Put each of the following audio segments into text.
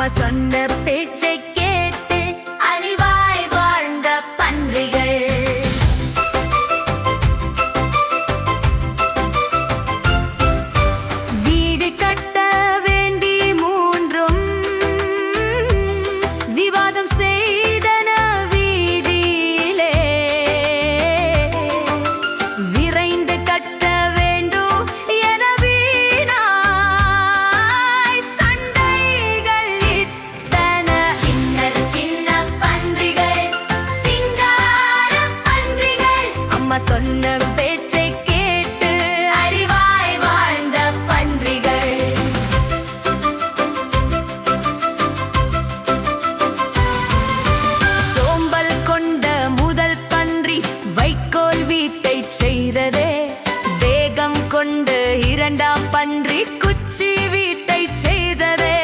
அம்மா சொன்ன பேச்சை கேட்டு அறிவாய் வாழ்ந்த பன்றிகள். வீடு கட்ட வேண்டி மூன்றும் விவாதம் செய்தன வீதியிலே. விரைந்து கட்ட வேண்டும் என வீணாய் சண்டைகள் இட்டன. சின்ன சின்ன பன்றிகள், சிங்கார பன்றிகள், அம்மா சொன்ன பேச்சை கேட்டு அறிவாய் வாழ்ந்த பன்றிகள். சோம்பல் கொண்ட முதல் பன்றி வைக்கோல் வீட்டை செய்ததே. வேகம் கொண்டு இரண்டாம் பன்றி குச்சி வீட்டை செய்ததே.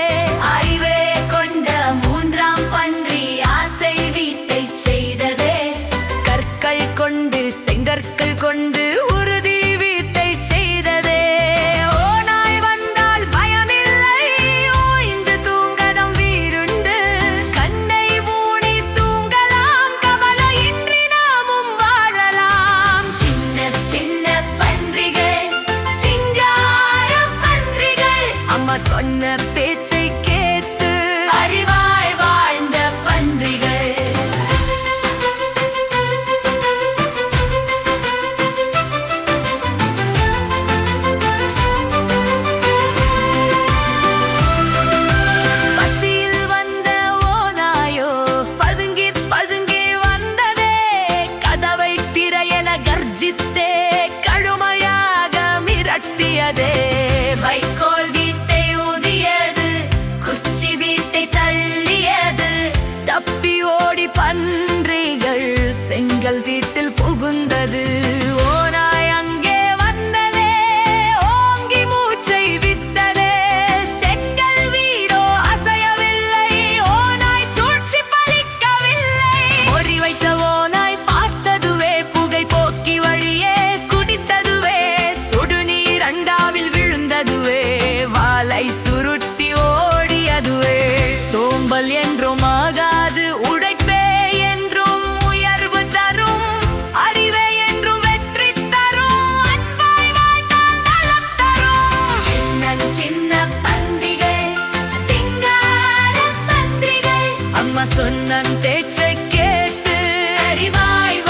அறிவே கொண்ட மூன்றாம் பன்றி ஆசை வீட்டை செய்ததே. கற்கள் கொண்டு செங்கற்கள் கொண்டு உறுதி வீட்டை செய்ததே. ஓநாய் வந்தால் பயமில்லை, ஓய்ந்து தூங்கதம் வீடுண்டு. கண்ணை மூடி தூங்கலாம், கவலையின்றி நாமும் வாழலாம். சின்ன சின்ன பன்றிகள், சிங்கார பன்றிகள், அம்மா சொன்ன பேச்சை கேட்டு அறிவாய் வாழ்ந்த பன்றிகள். பசியில் வந்த ஓநாயோ பதுங்கி பதுங்கி வந்ததே. கதவை திற என கர்ஜித்தே கடுமையாக மிரட்டியதே. வைக்கோல் வீட்டை ஊதியது, குச்சி வீட்டை தள்ளியது. தப்பி ஓடி பன்றிகள் செங்கல் வீட்டில் புகுந்தது. ஓநாய் அங்கே வந்ததே, ஓங்கி மூச்சை விட்டதே. செங்கல் வீடோ அசையவில்லை, ஓநாய் சூழ்ச்சி பலிக்கவில்லை. பொறி வைத்த ஓநாய் பார்த்ததுவே, புகை போக்கி வழியே குடித்ததுவே. சுடுநீர் அண்டாவில் விழுந்ததுவே, வாலை சுருட்டி ஓடியதுவே. சோம்பல் என்றும் ஆகாது, உழைப்பே என்றும் உயர்வு தரும். அறிவே என்றும் வெற்றி தரும், அன்பாய் வாழ்ந்தால் நலம் தரும். சின்ன சின்ன பன்றிகள், சிங்கார பன்றிகள், அம்மா சொன்ன பேச்சை கேட்டு அறிவாய்